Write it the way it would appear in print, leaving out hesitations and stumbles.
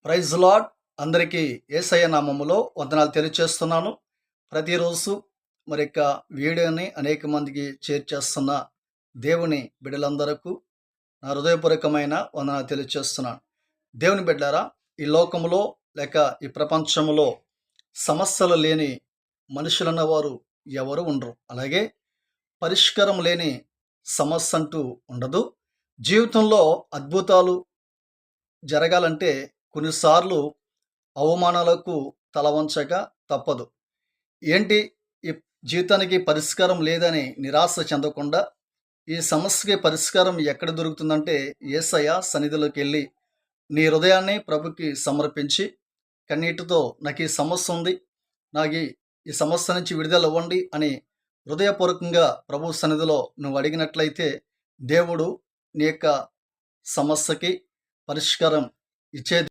Praise lord. అందరికీ యేసయ్య నామములో వందనాలు తెలియచేస్తున్నాను. ప్రతిరోజు మరి యొక్క వీడియోని అనేక మందికి చేర్చేస్తున్న దేవుని బిడ్డలందరకు నా హృదయపూర్వకమైన వందనాలు తెలియచేస్తున్నాను. దేవుని బిడ్డలారా, ఈ లోకములో లేక ఈ ప్రపంచంలో సమస్యలు లేని మనుషులన్న వారు ఎవరు ఉండరు. అలాగే పరిష్కారం లేని సమస్య అంటూ ఉండదు. జీవితంలో అద్భుతాలు జరగాలంటే కొన్నిసార్లు అవమానాలకు తల వంచక తప్పదు. ఏంటి ఈ జీవితానికి పరిష్కారం లేదని నిరాశ చెందకుండా, ఈ సమస్యకి పరిష్కారం ఎక్కడ దొరుకుతుందంటే యేసయ్య సన్నిధిలోకి వెళ్ళి నీ హృదయాన్ని ప్రభుకి సమర్పించి కన్నీటితో నాకు ఈ సమస్య ఉంది, నాకు ఈ సమస్య నుంచి విడుదల ఇవ్వండి అని హృదయపూర్వకంగా ప్రభు సన్నిధిలో నువ్వు అడిగినట్లయితే దేవుడు నీ యొక్క సమస్యకి పరిష్కారం ఇచ్చే